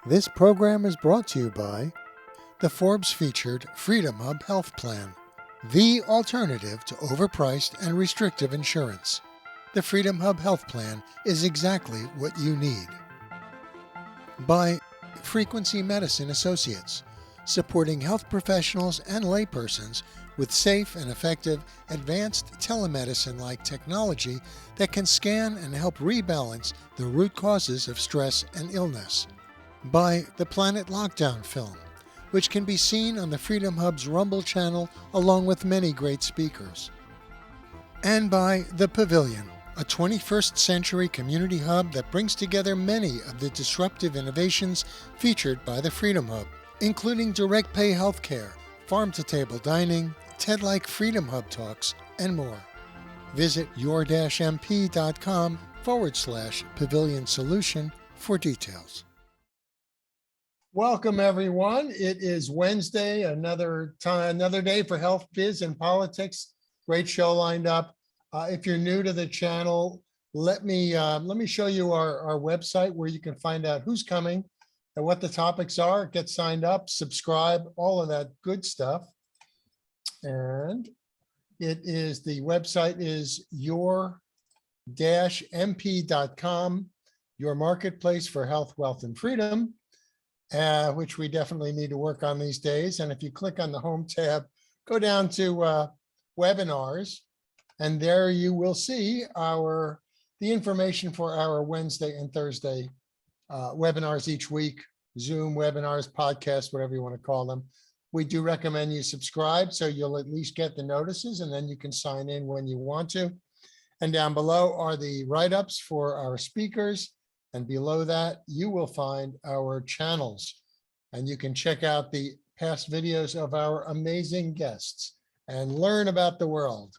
This program is brought to you by the Forbes-featured Freedom Hub Health Plan, the alternative to overpriced and restrictive insurance. The Freedom Hub Health Plan is exactly what you need. By Frequency Medicine Associates, supporting health professionals and laypersons with safe and effective advanced telemedicine-like technology that can scan and help rebalance the root causes of stress and illness. By the Planet Lockdown film, which can be seen on the Freedom Hub's Rumble channel along with many great speakers. And by The Pavilion, a 21st century community hub that brings together many of the disruptive innovations featured by the Freedom Hub, including direct pay healthcare, farm-to-table dining, TED-like Freedom Hub talks, and more. Visit your-mp.com/pavilion solution for details. Welcome, everyone. It is Wednesday, another day for health, biz, and politics. Great show lined up. If you're new to the channel, let me show you our website where you can find out who's coming and what the topics are. Get signed up, subscribe, all of that good stuff. And the website is your-mp.com, your marketplace for health, wealth, and freedom. Which we definitely need to work on these days. And if you click on the home tab, go down to webinars, and there you will see the information for our Wednesday and Thursday webinars each week, Zoom webinars, podcasts, whatever you want to call them. We do recommend you subscribe so you'll at least get the notices, and then you can sign in when you want to. And down below are the write-ups for our speakers. And below that, you will find our channels, and you can check out the past videos of our amazing guests and learn about the world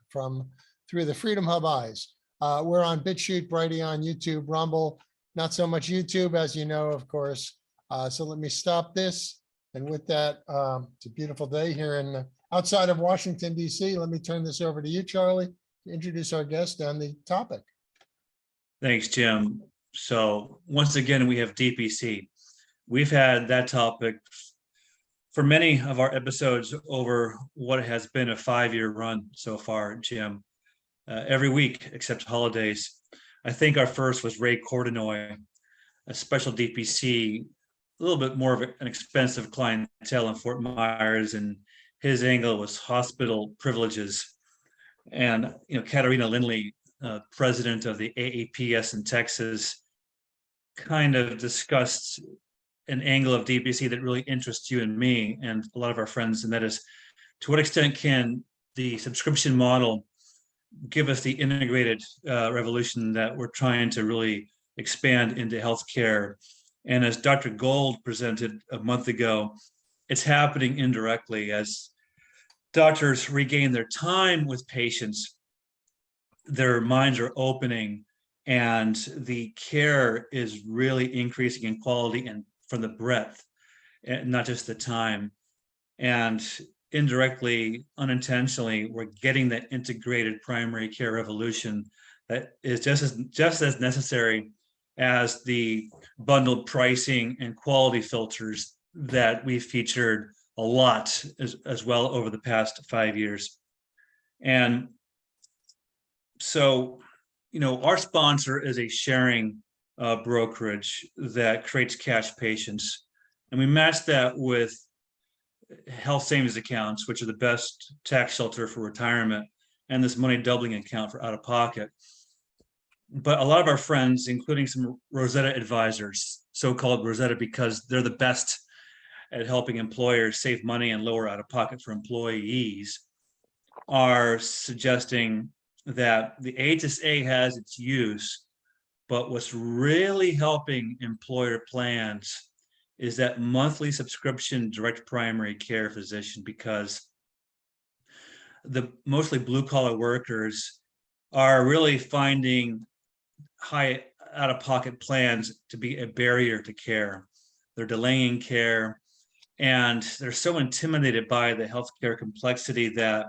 through the Freedom Hub eyes. We're on BitChute, Brighteon, YouTube, Rumble, not so much YouTube, as you know, of course. So let me stop this. And with that, it's a beautiful day here outside of Washington, D.C. Let me turn this over to you, Charlie, to introduce our guest and the topic. Thanks, Jim. So once again, we have DPC. We've had that topic for many of our episodes over what has been a 5-year run so far, Jim. Every week except holidays. I think our first was Ray Cordenoy, a special DPC, a little bit more of an expensive clientele in Fort Myers, and his angle was hospital privileges. And Katarina Lindley, president of the AAPS in Texas, kind of discussed an angle of DPC that really interests you and me and a lot of our friends, and that is, to what extent can the subscription model give us the integrated revolution that we're trying to really expand into healthcare? And as Dr. Gold presented a month ago, it's happening indirectly as doctors regain their time with patients. Their minds are opening, and the care is really increasing in quality and from the breadth, and not just the time. And indirectly, unintentionally, we're getting that integrated primary care revolution that is just as necessary as the bundled pricing and quality filters that we've featured a lot as well over the past 5 years. And so, our sponsor is a sharing brokerage that creates cash patients. And we match that with health savings accounts, which are the best tax shelter for retirement, and this money doubling account for out-of-pocket. But a lot of our friends, including some Rosetta advisors, so-called Rosetta because they're the best at helping employers save money and lower out-of-pocket for employees, are suggesting that the HSA has its use, but what's really helping employer plans is that monthly subscription direct primary care physician, because the mostly blue-collar workers are really finding high out-of-pocket plans to be a barrier to care. They're delaying care, and they're so intimidated by the healthcare complexity that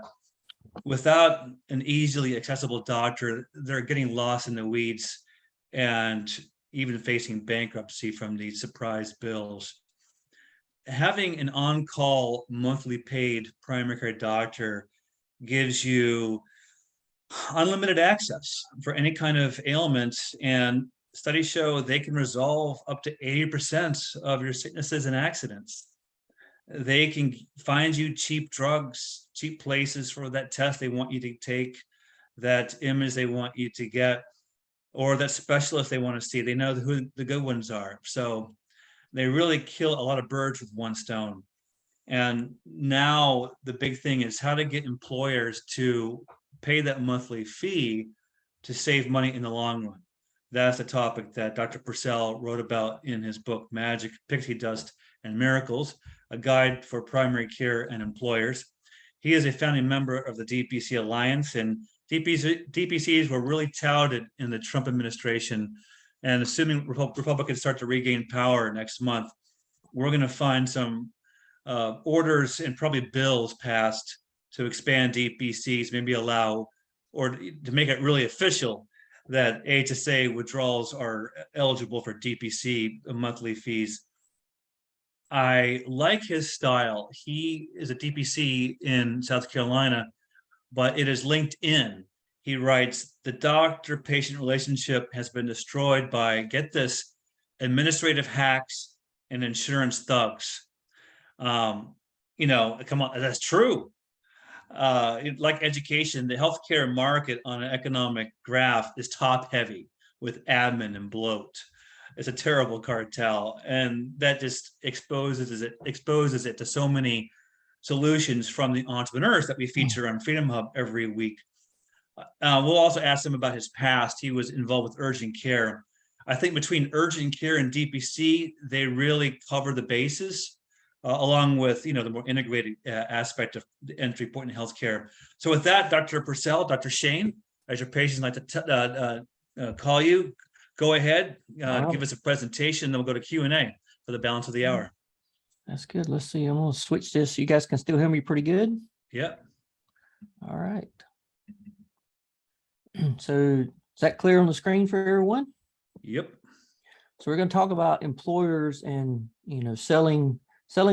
without an easily accessible doctor, they're getting lost in the weeds and even facing bankruptcy from these surprise bills. Having an on-call monthly paid primary care doctor gives you unlimited access for any kind of ailments, and studies show they can resolve up to 80% of your sicknesses and accidents. They can find you cheap drugs, cheap places for that test they want you to take, that image they want you to get, or that specialist they want to see. They know who the good ones are. So they really kill a lot of birds with one stone. And now the big thing is how to get employers to pay that monthly fee to save money in the long run. That's the topic that Dr. Purcell wrote about in his book, Magic, Pixie Dust, and Miracles, a guide for primary care and employers. He is a founding member of the DPC Alliance, and DPCs were really touted in the Trump administration. And assuming Republicans start to regain power next month, we're going to find some orders and probably bills passed to expand DPCs, maybe allow or to make it really official that HSA withdrawals are eligible for DPC monthly fees. I like his style. He is a DPC in South Carolina, but it is linked in. He writes, the doctor-patient relationship has been destroyed by, get this, administrative hacks and insurance thugs. You know, come on, that's true. Like education, the healthcare market on an economic graph is top heavy with admin and bloat. It's a terrible cartel, and that just exposes it to so many solutions from the entrepreneurs that we feature on Freedom Hub every week. We'll also ask him about his past. He was involved with urgent care. I think between urgent care and DPC, they really cover the bases, along with the more integrated aspect of the entry point in healthcare. So with that, Dr. Purcell, Dr. Shane, as your patients like to call you, go ahead, give us a presentation, then we'll go to Q&A for the balance of the hour. That's good. Let's see. I'm going to switch this. You guys can still hear me pretty good? Yep. All right. So is that clear on the screen for everyone? Yep. So we're going to talk about employers and, selling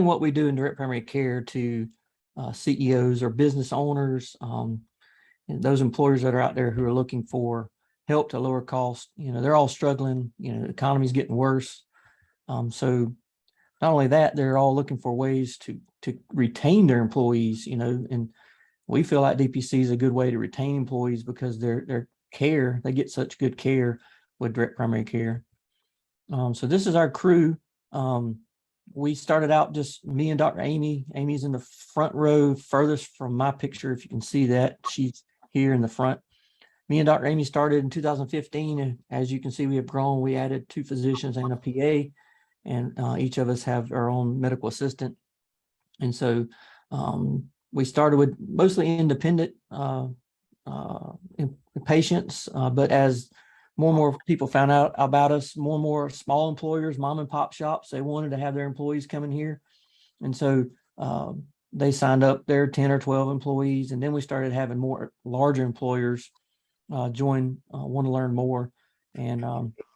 what we do in direct primary care to CEOs or business owners, and those employers that are out there who are looking for help to lower costs. They're all struggling. The economy's getting worse. So not only that, they're all looking for ways to retain their employees, and we feel like DPC is a good way to retain employees because their care, they get such good care with direct primary care. So this is our crew. We started out just me and Dr. Amy. Amy's in the front row, furthest from my picture, if you can see that. She's here in the front. Me and Dr. Amy started in 2015, and as you can see, we have grown. We added 2 physicians and a PA, and each of us have our own medical assistant. And so we started with mostly independent patients, but as more and more people found out about us, more and more small employers, mom and pop shops, they wanted to have their employees coming here. And so they signed up their 10 or 12 employees. And then we started having more larger employers join, want to learn more. And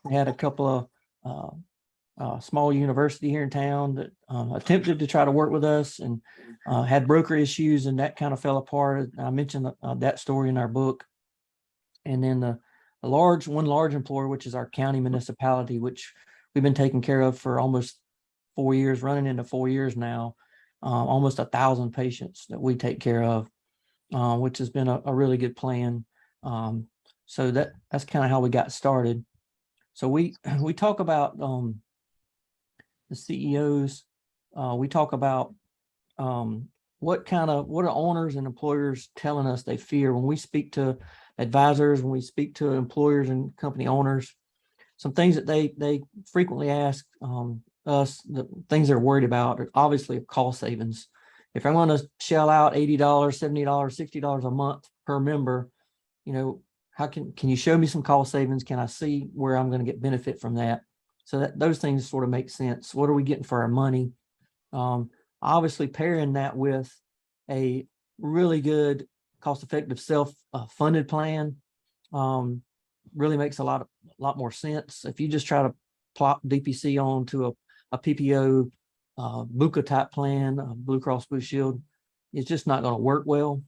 we had a couple of small university here in town that attempted to try to work with us and had broker issues, and that kind of fell apart. I mentioned that story in our book. And then one large employer, which is our county municipality, which we've been taking care of for almost 4 years, running into 4 years now, almost 1,000 patients that we take care of, which has been a really good plan. So that's kind of how we got started. So we talk about the CEOs. We talk about what are owners and employers telling us they fear when we speak to advisors, when we speak to employers and company owners. Some things that they frequently ask us, the things they're worried about are obviously cost savings. If I'm going to shell out $80, $70, $60 a month per member, how can you show me some cost savings? Can I see where I'm going to get benefit from that? So that those things sort of make sense. What are we getting for our money? Obviously pairing that with a really good cost-effective self-funded plan. really makes a lot more sense. If you just try to plop DPC onto a PPO, BUCA type plan, Blue Cross Blue Shield, it's just not going to work well.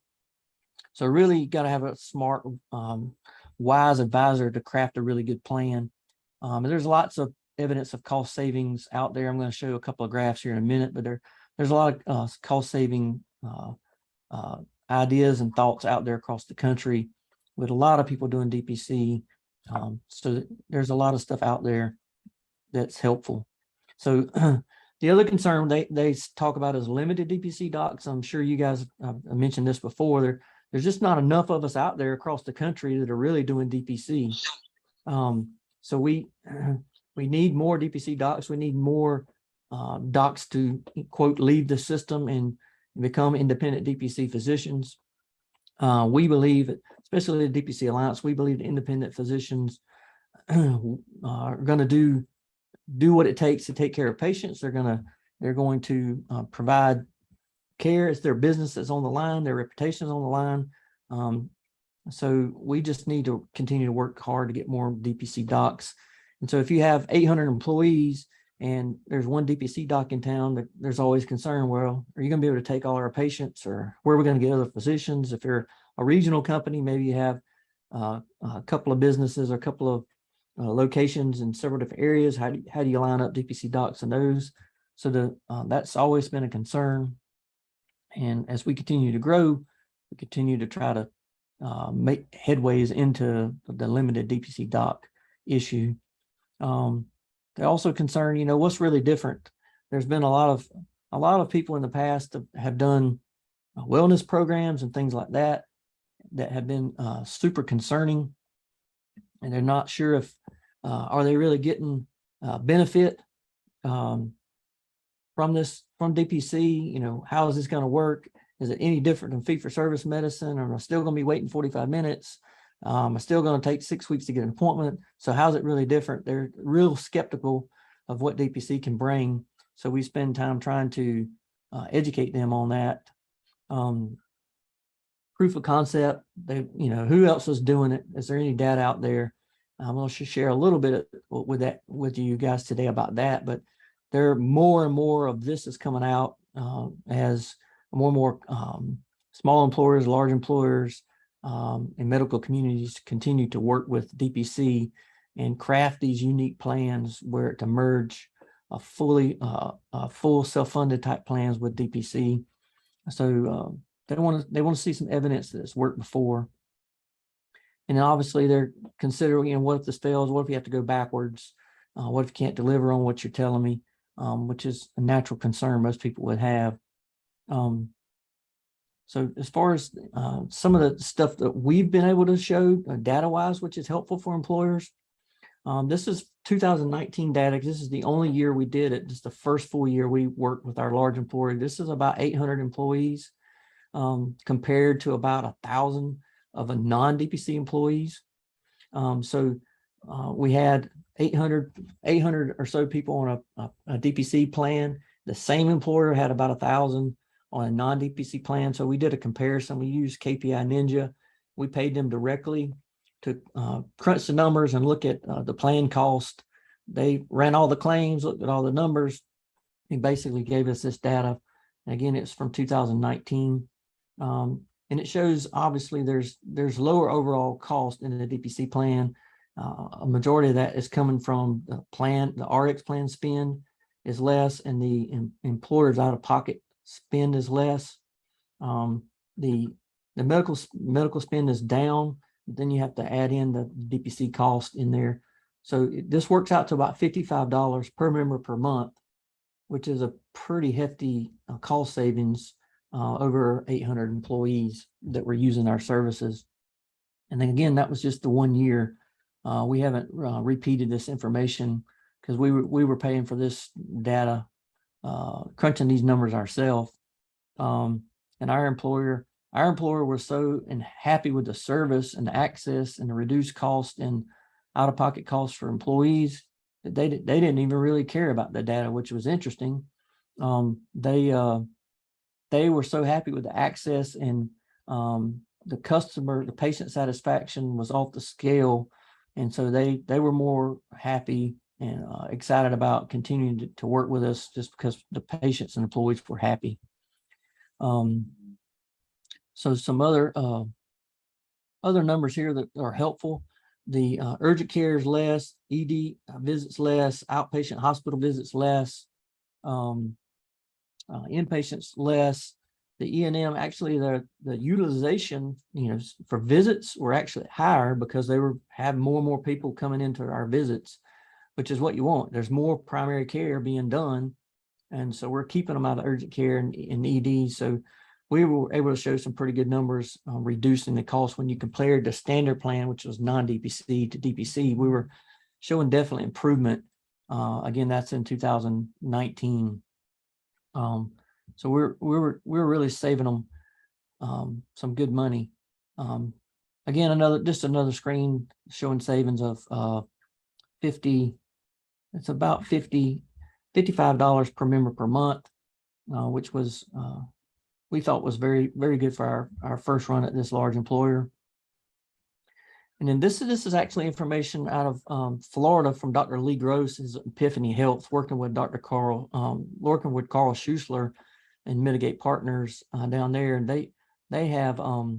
So really, you got to have a smart, wise advisor to craft a really good plan. And there's lots of evidence of cost savings out there. I'm going to show you a couple of graphs here in a minute, but there's a lot of cost saving ideas and thoughts out there across the country with a lot of people doing DPC. So there's a lot of stuff out there that's helpful. So the other concern they talk about is limited DPC docs. I'm sure you guys mentioned this before. There's just not enough of us out there across the country that are really doing DPC. So we need more DPC docs. We need more docs to, quote, leave the system and become independent DPC physicians. We believe, especially the DPC Alliance, we believe the independent physicians are going to do what it takes to take care of patients. They're going to provide care. It's their business that's on the line. Their reputation is on the line. So we just need to continue to work hard to get more DPC docs. And so if you have 800 employees and there's one DPC doc in town, there's always concern, well, are you going to be able to take all our patients, or where are we going to get other physicians? If you're a regional company, maybe you have a couple of businesses or a couple of locations in several different areas. How do you line up DPC docs in those? So that's always been a concern. And as we continue to grow, we continue to try to make headways into the limited DPC doc issue. They're also concerned, what's really different. There's been a lot of people in the past that have done wellness programs and things like that have been super concerning, and they're not sure if are they really getting benefit from DPC. How is this going to work? Is it any different than fee-for-service medicine? Or am I still going to be waiting 45 minutes? I'm still going to take 6 weeks to get an appointment. So how's it really different? They're real skeptical of what DPC can bring. So we spend time trying to educate them on that. Proof of concept, who else is doing it? Is there any data out there? I'm going to share a little bit with you guys today about that, but there are more and more of this is coming out as more and more small employers, large employers, and medical communities continue to work with DPC and craft these unique plans where to merge a full self-funded type plans with DPC. So they want to see some evidence that it's worked before. And obviously they're considering, what if this fails? What if you have to go backwards? What if you can't deliver on what you're telling me? Which is a natural concern most people would have. So as far as some of the stuff that we've been able to show data-wise, which is helpful for employers, this is 2019 data. This is the only year we did it. This is the first full year we worked with our large employer. This is about 800 employees compared to about 1,000 of a non-DPC employees. So we had 800 or so people on a DPC plan. The same employer had about 1,000 on a non-DPC plan. So we did a comparison. We used KPI Ninja. We paid them directly to crunch the numbers and look at the plan cost. They ran all the claims, looked at all the numbers, and basically gave us this data. Again, it's from 2019. And it shows, obviously, there's lower overall cost in the DPC plan. A majority of that is coming from the plan. The RX plan spend is less, and the employer's out-of-pocket spend is less. The medical spend is down, but then you have to add in the DPC cost in there. So this works out to about $55 per member per month, which is a pretty hefty cost savings over 800 employees that were using our services. And then again, that was just the 1 year. We haven't repeated this information because we were paying for this data, crunching these numbers ourselves. And our employer was so happy with the service and the access and the reduced cost and out-of-pocket costs for employees that they didn't even really care about the data, which was interesting. They were so happy with the access, and the patient satisfaction was off the scale And so they were more happy and excited about continuing to work with us just because the patients and employees were happy. So some other numbers here that are helpful. The urgent care is less, ED visits less, outpatient hospital visits less, inpatients less. The E&M, actually the utilization, for visits were actually higher because they were having more and more people coming into our visits, which is what you want. There's more primary care being done. And so we're keeping them out of urgent care and ED. So we were able to show some pretty good numbers, reducing the cost when you compared the standard plan, which was non-DPC, to DPC. We were showing definitely improvement. Again, that's in 2019. So we're really saving them some good money. Again, another screen showing savings of $55 per member per month, which was we thought was very, very good for our first run at this large employer. And then this is actually information out of Florida from Dr. Lee Gross, his Epiphany Health, working with Carl Schuessler and Mitigate Partners down there. And they have a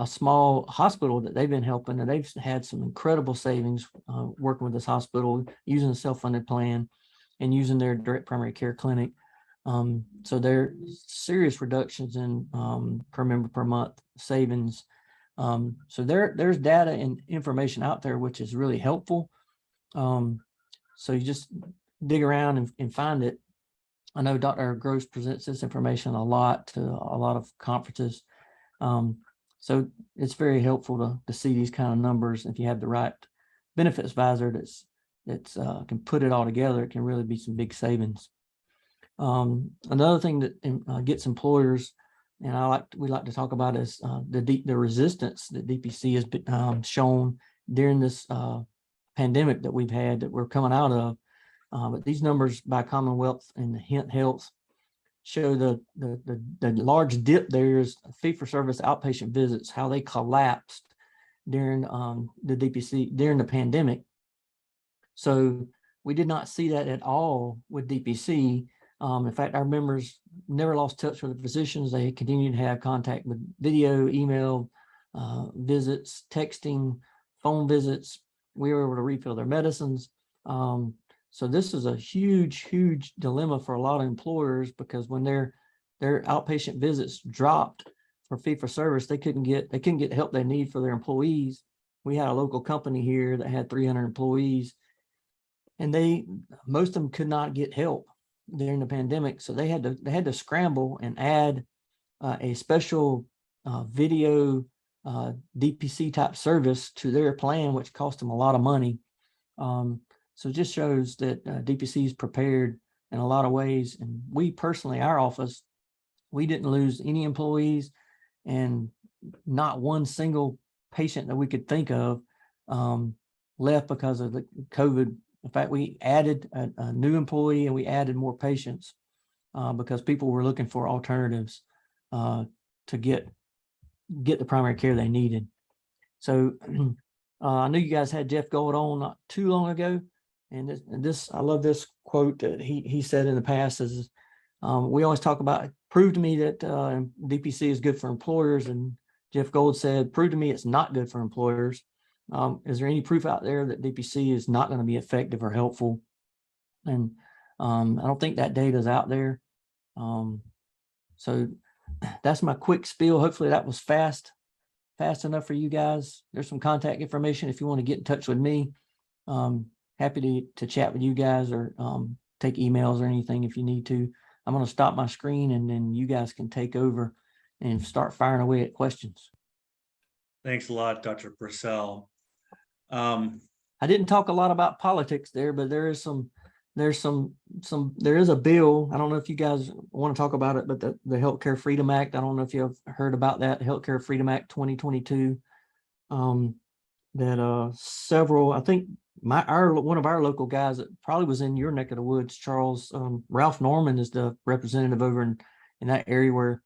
small hospital that they've been helping, and they've had some incredible savings working with this hospital, using a self-funded plan and using their direct primary care clinic. So there are serious reductions in per member per month savings. So there's data and information out there, which is really helpful. So you just dig around and find it. I know Dr. Gross presents this information a lot to a lot of conferences. So it's very helpful to see these kind of numbers. If you have the right benefits advisor that's can put it all together, it can really be some big savings. Another thing that gets employers, and we like to talk about, is the resistance that DPC has been shown during this pandemic that we've had, that we're coming out of. But these numbers by Commonwealth and Hint Health show the large dip there is fee-for-service outpatient visits, how they collapsed during the DPC during the pandemic. So we did not see that at all with DPC. In fact, our members never lost touch with the physicians. They continued to have contact with video, email, visits, texting, phone visits. We were able to refill their medicines. So this is a huge, huge dilemma for a lot of employers, because when their outpatient visits dropped for fee-for-service, they couldn't get the help they need for their employees. We had a local company here that had 300 employees, and most of them could not get help during the pandemic. So they had to scramble and add a special video DPC type service to their plan, which cost them a lot of money. So it just shows that DPC is prepared in a lot of ways. And we personally, our office, we didn't lose any employees, and not one single patient that we could think of left because of the COVID. In fact, we added a new employee, and we added more patients because people were looking for alternatives to get the primary care they needed. So I know you guys had Jeff Gold on not too long ago, and this I love this quote that he said in the past is, we always talk about, prove to me that DPC is good for employers, and Jeff Gold said, prove to me it's not good for employers. Is there any proof out there that DPC is not going to be effective or helpful? And I don't think that data is out there. So that's my quick spiel. Hopefully that was fast enough for you guys. There's some contact information if you want to get in touch with me. Happy to chat with you guys, or take emails or anything if you need to. I'm going to stop my screen, and then you guys can take over and start firing away at questions. Thanks a lot, Dr. Purcell. I didn't talk a lot about politics there, but there is a bill. I don't know if you guys want to talk about it, but the Healthcare Freedom Act, I don't know if you've heard about that, Healthcare Freedom Act 2022, that several, I think one of our local guys that probably was in your neck of the woods, Charles, Ralph Norman is the representative over in that area where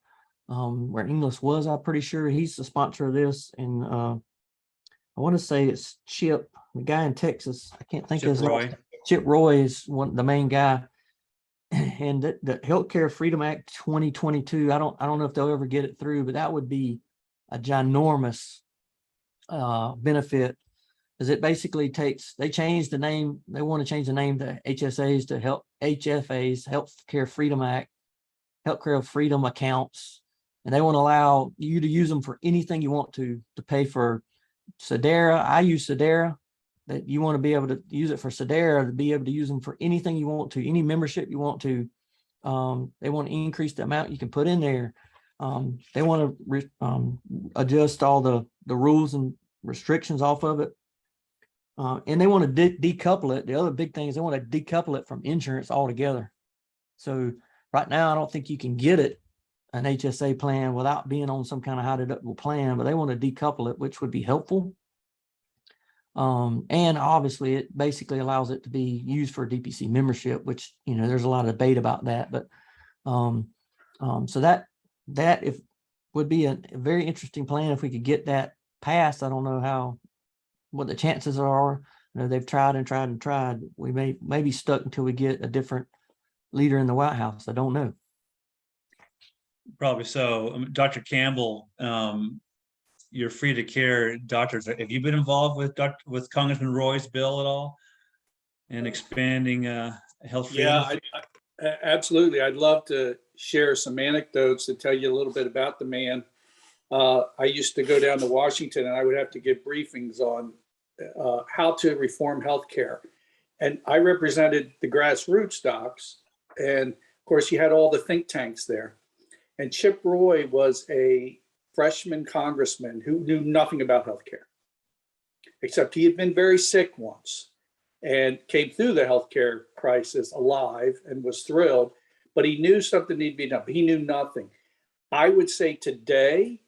Inglis was. I'm pretty sure he's the sponsor of this, and I want to say it's Chip, the guy in Texas. I can't think Chip of his Roy. name. Chip Roy is the main guy. And the Healthcare Freedom Act 2022, I don't know if they'll ever get it through, but that would be a ginormous benefit, because it basically they changed the name. They want to change the name to HSAs to HFAs, Healthcare Freedom Act, Healthcare Freedom Accounts. And they want to allow you to use them for anything you want to pay for Sedera. I use Sedera. That you want to be able to use it for Sedera, to be able to use them for anything you want to, any membership you want to. They want to increase the amount you can put in there. They want to adjust all the rules and restrictions off of it. And they want to decouple it. The other big thing is they want to decouple it from insurance altogether. So right now, I don't think you can get an HSA plan without being on some kind of high deductible plan, but they want to decouple it, which would be helpful. And obviously it basically allows it to be used for DPC membership, which, there's a lot of debate about that, but, so that if would be a very interesting plan if we could get that passed. I don't know what the chances are. They've tried and tried and tried. We may be stuck until we get a different leader in the White House. I don't know. Probably so. Dr. Campbell, you're free to care doctors. Have you been involved with Congressman Roy's bill at all and expanding health freedom? Yeah, absolutely. I'd love to share some anecdotes to tell you a little bit about the man. I used to go down to Washington and I would have to give briefings on how to reform healthcare. And I represented the grassroots docs. And of course, you had all the think tanks there. And Chip Roy was a freshman congressman who knew nothing about healthcare, except he had been very sick once and came through the healthcare crisis alive and was thrilled, but he knew something needed to be done. But he knew nothing. I would say today,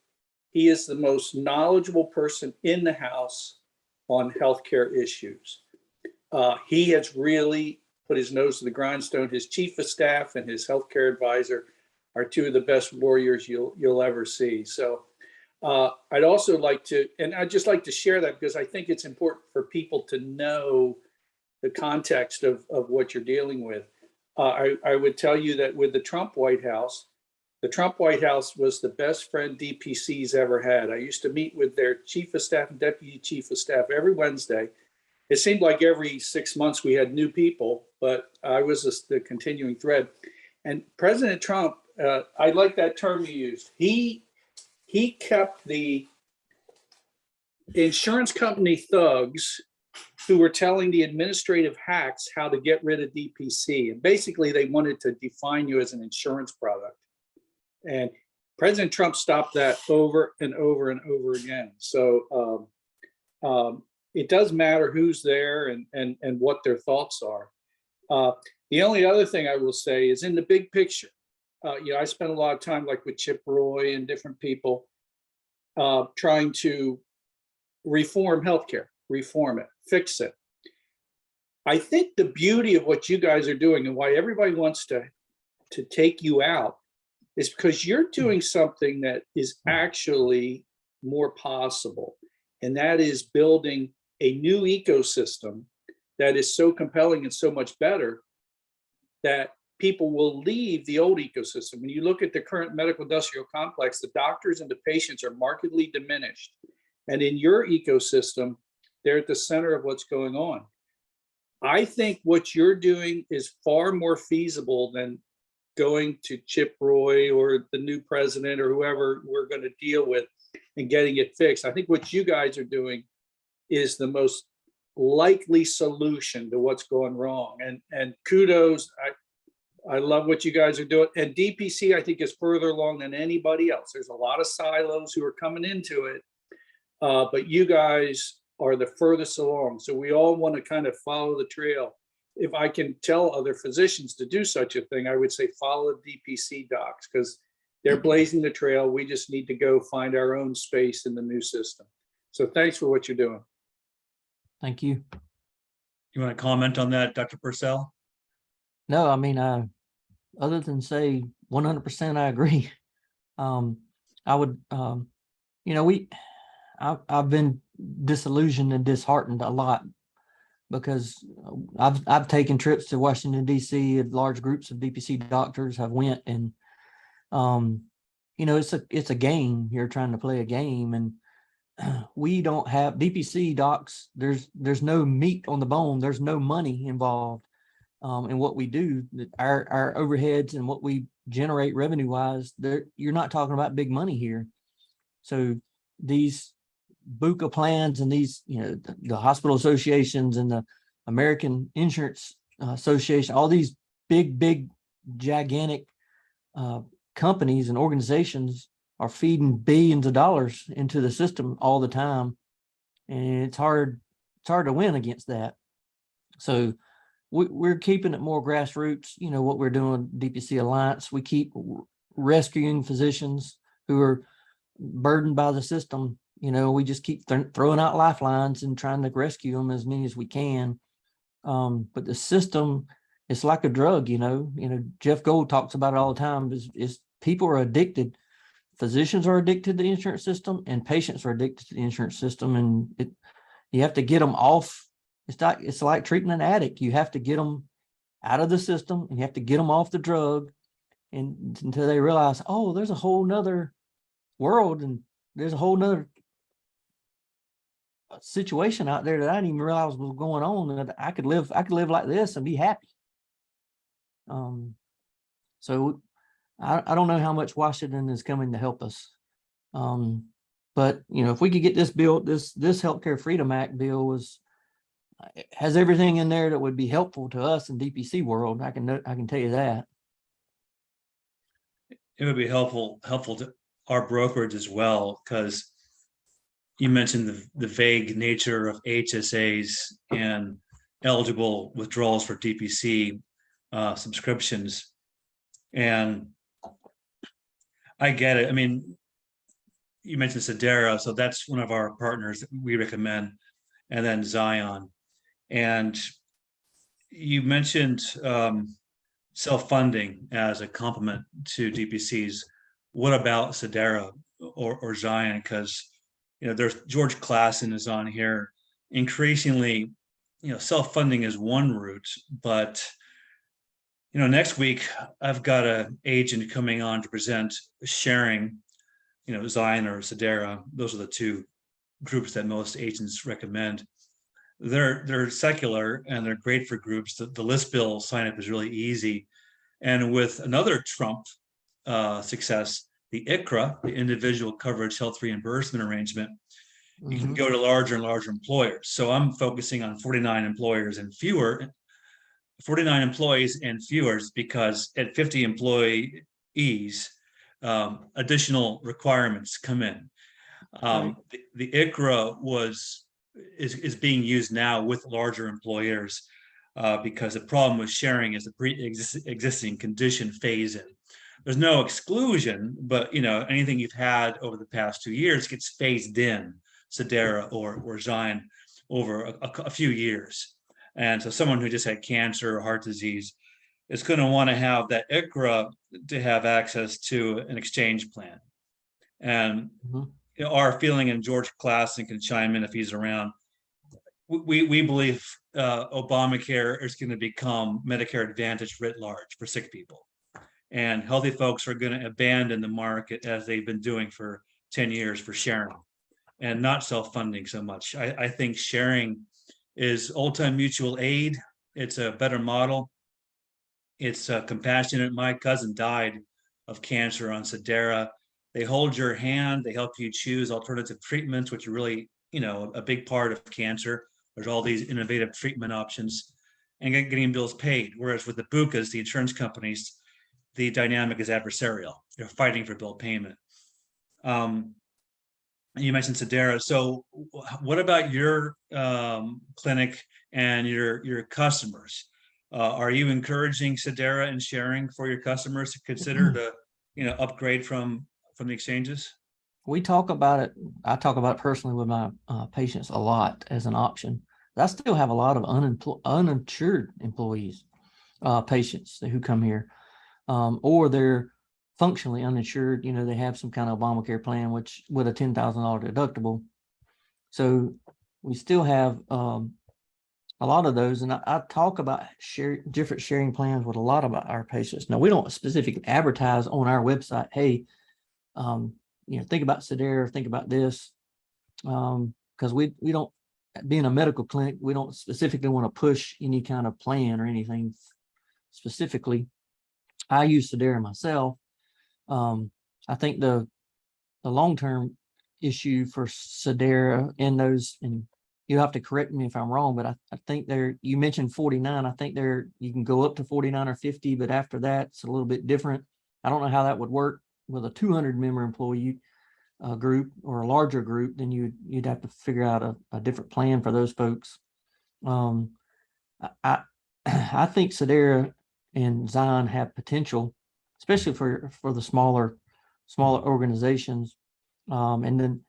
he is the most knowledgeable person in the House on healthcare issues. He has really put his nose to the grindstone. His chief of staff and his healthcare advisor are two of the best warriors you'll ever see. So I'd also like to, and I'd just like to share that because I think it's important for people to know the context of what you're dealing with. I would tell you that with the Trump White House was the best friend DPC's ever had. I used to meet with their chief of staff and deputy chief of staff every Wednesday. It seemed like every 6 months we had new people, but I was the continuing thread. And President Trump, I like that term you used. He kept the insurance company thugs who were telling the administrative hacks how to get rid of DPC. And basically they wanted to define you as an insurance product. And President Trump stopped that over and over and over again. So it does matter who's there and what their thoughts are. The only other thing I will say is in the big picture, I spent a lot of time like with Chip Roy and different people trying to reform healthcare, reform it, fix it. I think the beauty of what you guys are doing and why everybody wants to take you out is because you're doing something that is actually more possible. And that is building a new ecosystem that is so compelling and so much better that people will leave the old ecosystem. When you look at the current medical industrial complex, the doctors and the patients are markedly diminished. And in your ecosystem, they're at the center of what's going on. I think what you're doing is far more feasible than going to Chip Roy or the new president or whoever we're going to deal with and getting it fixed. I think what you guys are doing is the most likely solution to what's going wrong. And kudos, I love what you guys are doing. And DPC, I think, is further along than anybody else. There's a lot of silos who are coming into it, but you guys are the furthest along. So we all want to kind of follow the trail. If I can tell other physicians to do such a thing, I would say follow DPC docs because they're blazing the trail. We just need to go find our own space in the new system. So thanks for what you're doing. Thank you. You want to comment on that, Dr. Purcell? No, I mean, other than say 100%, I agree. I would, I've been disillusioned and disheartened a lot, because I've taken trips to Washington, D.C. Large groups of DPC doctors have went, and it's a game. You're trying to play a game, and we don't have DPC docs. There's no meat on the bone. There's no money involved in what we do. Our overheads and what we generate revenue wise, you're not talking about big money here. So these BUCA plans and these, the hospital associations and the American Insurance Association, all these big, gigantic companies and organizations are feeding billions of dollars into the system all the time. And it's hard to win against that. So we're keeping it more grassroots. What we're doing, DPC Alliance, we keep rescuing physicians who are burdened by the system. We just keep throwing out lifelines and trying to rescue them as many as we can. But the system, it's like a drug, Jeff Gold talks about it all the time, is people are addicted. Physicians are addicted to the insurance system, and patients are addicted to the insurance system. And you have to get them off. It's like treating an addict. You have to get them out of the system, and you have to get them off the drug, and until they realize, oh, there's a whole nother world, and there's a whole nother situation out there that I didn't even realize was going on, that I could live like this and be happy. So I don't know how much Washington is coming to help us. But if we could get this bill, this Healthcare Freedom Act bill has everything in there that would be helpful to us in DPC world. I can tell you that. It would be helpful to our brokerage as well, because you mentioned the vague nature of HSAs and eligible withdrawals for DPC subscriptions. And I get it. I mean, you mentioned Sedera, so that's one of our partners that we recommend, and then Zion. And you mentioned self-funding as a complement to DPCs. What about Sedera or Zion? Because there's George Klassen is on here. Increasingly, self-funding is one route, but next week I've got an agent coming on to present sharing, Zion or Sedera. Those are the two groups that most agents recommend. They're secular and they're great for groups. The list bill sign up is really easy. And with another Trump success, the ICHRA, the Individual Coverage Health Reimbursement Arrangement, you can go to larger and larger employers. So I'm focusing on 49 employees and fewer, because at 50 employees, additional requirements come in. The ICHRA is being used now with larger employers because the problem with sharing is the pre-existing condition phase in. There's no exclusion, but anything you've had over the past 2 years gets phased in, Sedera or Zion, over a few years. And so someone who just had cancer or heart disease is going to want to have that ICHRA to have access to an exchange plan. And our feeling, and George Klassen can chime in if he's around, we believe Obamacare is going to become Medicare Advantage writ large for sick people. And healthy folks are going to abandon the market, as they've been doing for 10 years, for sharing and not self-funding so much. I think sharing is old-time mutual aid. It's a better model. It's compassionate. My cousin died of cancer on Sedera. They hold your hand. They help you choose alternative treatments, which are really, a big part of cancer. There's all these innovative treatment options, and getting bills paid. Whereas with the BUCAs, the insurance companies, the dynamic is adversarial. They're fighting for bill payment. You mentioned Sedera. So what about your clinic and your customers? Are you encouraging Sedera and sharing for your customers to consider to, upgrade from the exchanges? We talk about it. I talk about it personally with my patients a lot as an option. I still have a lot of uninsured employees, patients who come here, or they're functionally uninsured. They have some kind of Obamacare plan, which with a $10,000 deductible. So we still have a lot of those, and I talk about different sharing plans with a lot of our patients. Now, we don't specifically advertise on our website, hey, think about Sedera, think about this, because we don't, being a medical clinic, we don't specifically want to push any kind of plan or anything specifically. I use Sedera myself. I think the long-term issue for Sedera in those, and you have to correct me if I'm wrong, but I think you mentioned 49. I think you can go up to 49 or 50, but after that, it's a little bit different. I don't know how that would work with a 200-member employee group or a larger group. Then you'd have to figure out a different plan for those folks. I think Sedera and Zion have potential, especially for the smaller organizations. And then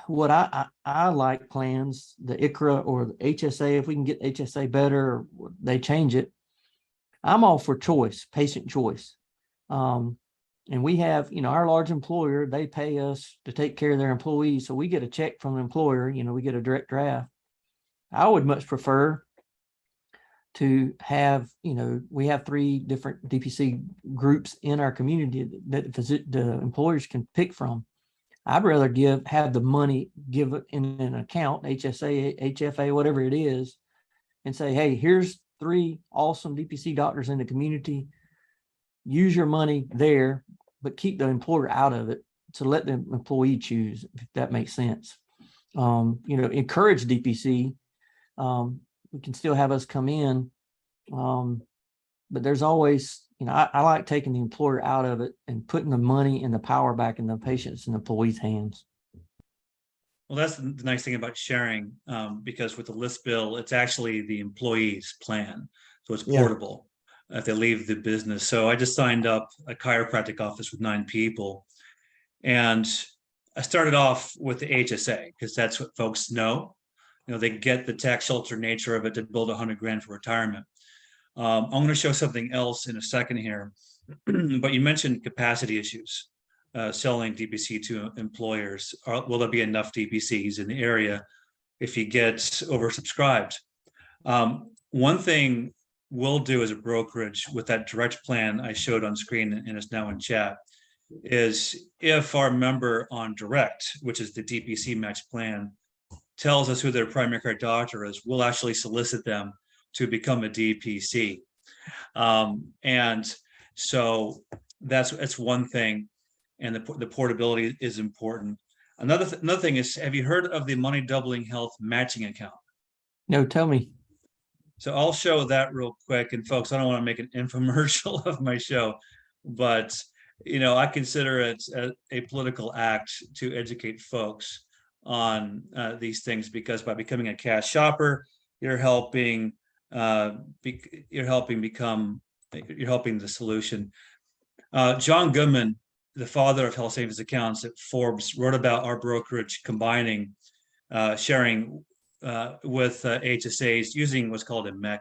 what I like plans, the ICRA or the HSA, if we can get HSA better, or they change it, I'm all for choice, patient choice. And we have, our large employer, they pay us to take care of their employees. So we get a check from the employer, we get a direct draft. I would much prefer to have, we have 3 different DPC groups in our community that the employers can pick from. I'd rather have the money, give it in an account, HSA, HFA, whatever it is, and say, hey, here's 3 awesome DPC doctors in the community. Use your money there, but keep the employer out of it. To let the employee choose, if that makes sense. Encourage DPC. We can still have us come in, but there's always, I like taking the employer out of it and putting the money and the power back in the patients and employees' hands. Well, that's the nice thing about sharing, because with the list bill, it's actually the employee's plan. So it's portable if they leave the business. So I just signed up a chiropractic office with 9 people. And I started off with the HSA because that's what folks know. They get the tax shelter nature of it to build $100,000 for retirement. I'm going to show something else in a second here, but you mentioned capacity issues, selling DPC to employers. Will there be enough DPCs in the area if you get oversubscribed? One thing we'll do as a brokerage with that direct plan I showed on screen and is now in chat is if our member on direct, which is the DPC match plan, tells us who their primary care doctor is, we'll actually solicit them to become a DPC. And so that's one thing. And the portability is important. Another thing is, have you heard of the Money Doubling Health matching account? No, tell me. So I'll show that real quick. And folks, I don't want to make an infomercial of my show, but I consider it a political act to educate folks on these things, because by becoming a cash shopper, you're helping the solution. John Goodman, the father of health savings accounts at Forbes, wrote about our brokerage combining sharing with HSAs using what's called a MEC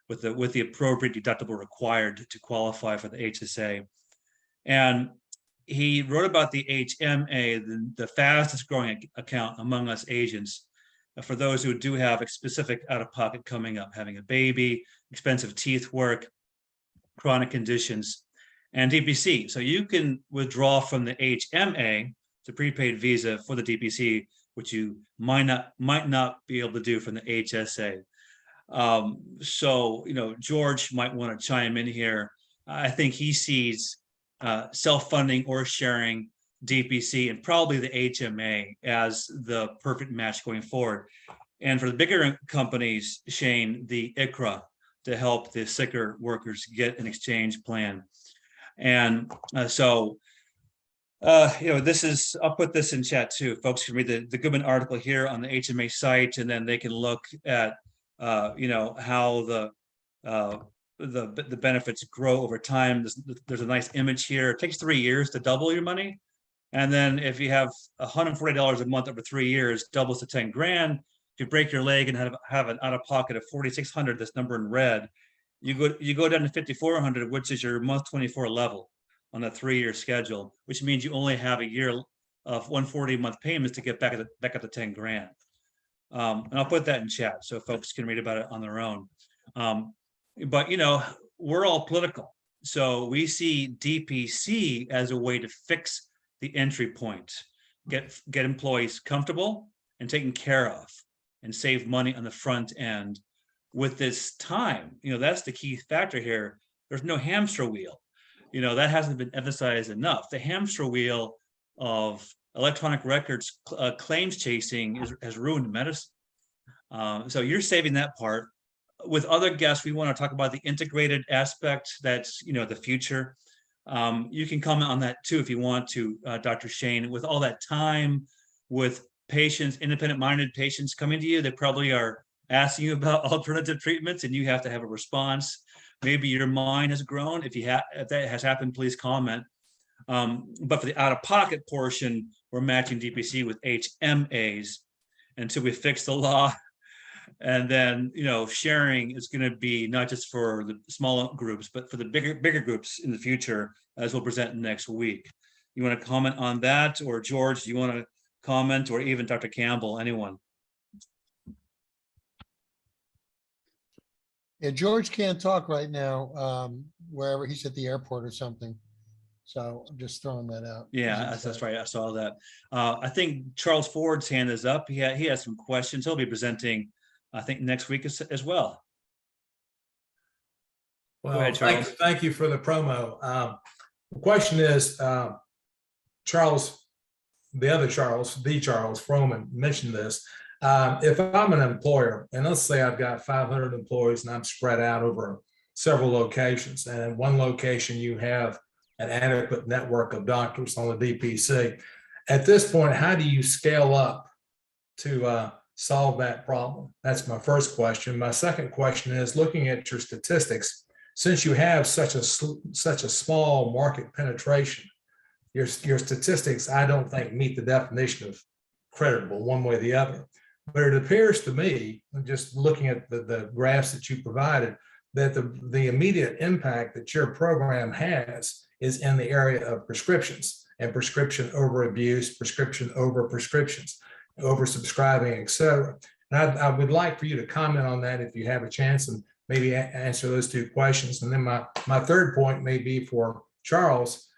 with the appropriate deductible required to qualify for the HSA. And he wrote about the HMA, the fastest growing account among us agents, for those who do have a specific out-of-pocket coming up, having a baby, expensive teeth work, chronic conditions, and DPC. So you can withdraw from the HMA, the prepaid visa, for the DPC, which you might not be able to do from the HSA. So George might want to chime in here. I think he sees self-funding or sharing DPC and probably the HMA as the perfect match going forward. And for the bigger companies, Shane, the ICRA to help the sicker workers get an exchange plan. And I'll put this in chat too. Folks can read the Goodman article here on the HMA site, and then they can look at, how the benefits grow over time. There's a nice image here. It takes 3 years to double your money. And then if you have $140 a month over 3 years, doubles to 10 grand. If you break your leg and have an out-of-pocket of $4,600, this number in red, you go down to $5,400, which is your month 24 level on a 3-year schedule, which means you only have a year of 140 a month payments to get back at the 10 grand. And I'll put that in chat so folks can read about it on their own. But we're all political. So we see DPC as a way to fix the entry point, get employees comfortable and taken care of, and save money on the front end. With this time, that's the key factor here. There's no hamster wheel. That hasn't been emphasized enough. The hamster wheel of electronic records claims chasing has ruined medicine. So you're saving that part. With other guests, we want to talk about the integrated aspect. That's the future. You can comment on that too if you want to, Dr. Shane. With all that time, with patients, independent-minded patients coming to you, they probably are asking you about alternative treatments, and you have to have a response. Maybe your mind has grown. If that has happened, please comment. But for the out-of-pocket portion, we're matching DPC with HMAs until we fix the law. And then, sharing is going to be not just for the small groups, but for the bigger groups in the future, as we'll present next week. You want to comment on that? Or George, do you want to comment, or even Dr. Campbell, anyone? Yeah, George can't talk right now, wherever he's at the airport or something. So I'm just throwing that out. Yeah, that's right. I saw that. I think Charles Ford's hand is up. He has some questions. He'll be presenting, I think, next week as well. Well, Go ahead, Charles. thank you for the promo. The question is, Charles, the Charles Froman mentioned this. If I'm an employer, and let's say I've got 500 employees and I'm spread out over several locations, and in one location you have an adequate network of doctors on the DPC, at this point, how do you scale up to solve that problem? That's my first question. My second question is, looking at your statistics, since you have such a small market penetration, your statistics, I don't think, meet the definition of creditable one way or the other. But it appears to me, just looking at the graphs that you provided, that the immediate impact that your program has is in the area of prescriptions and prescription over abuse, prescription over prescriptions, over subscribing, et cetera. And I would like for you to comment on that if you have a chance, and maybe answer those two questions. And then my third point may be for Charles.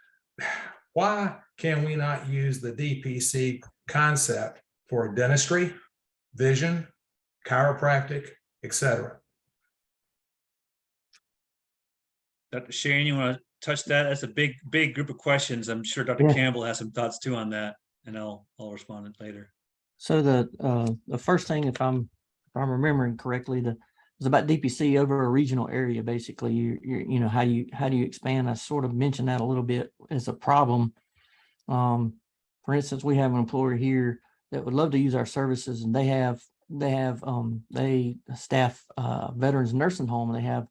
Why can we not use the DPC concept for dentistry, vision, chiropractic, et cetera? Dr. Shane, you want to touch that? That's a big group of questions. I'm sure Dr. Yeah. Campbell has some thoughts too on that, and I'll respond later. So the first thing, if I'm remembering correctly, was about DPC over a regional area. Basically, how do you expand? I sort of mentioned that a little bit as a problem. For instance, we have an employer here that would love to use our services, and they staff veterans nursing home, and they have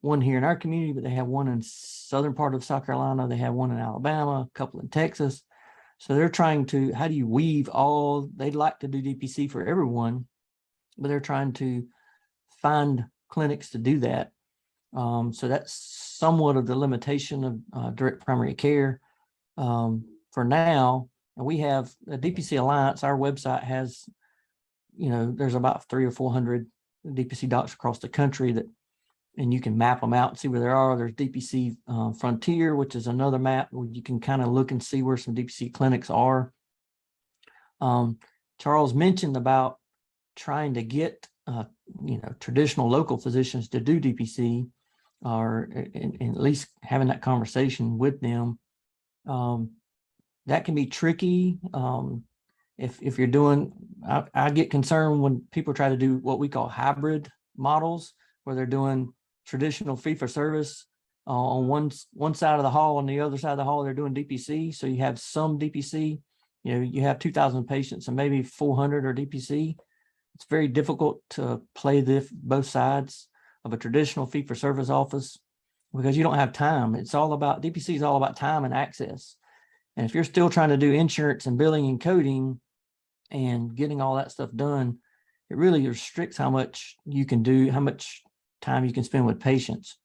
one here in our community, but they have one in southern part of South Carolina. They have one in Alabama, a couple in Texas. So they're trying to, how do you weave all, they'd like to do DPC for everyone, but they're trying to find clinics to do that. So that's somewhat of the limitation of direct primary care. For now, and we have a DPC Alliance. Our website has, there's about 300 or 400 DPC docs across the country and you can map them out and see where they are. There's DPC Frontier, which is another map where you can kind of look and see where some DPC clinics are. Charles mentioned about trying to get, traditional local physicians to do DPC, or at least having that conversation with them. That can be tricky. If you're doing, I get concerned when people try to do what we call hybrid models, where they're doing traditional fee for service on one side of the hall, on the other side of the hall they're doing DPC. So you have some DPC, you have 2,000 patients and maybe 400 are DPC. It's very difficult to play both sides of a traditional fee for service office because you don't have time. DPC is all about time and access. And if you're still trying to do insurance and billing and coding and getting all that stuff done, it really restricts how much you can do, how much time you can spend with patients.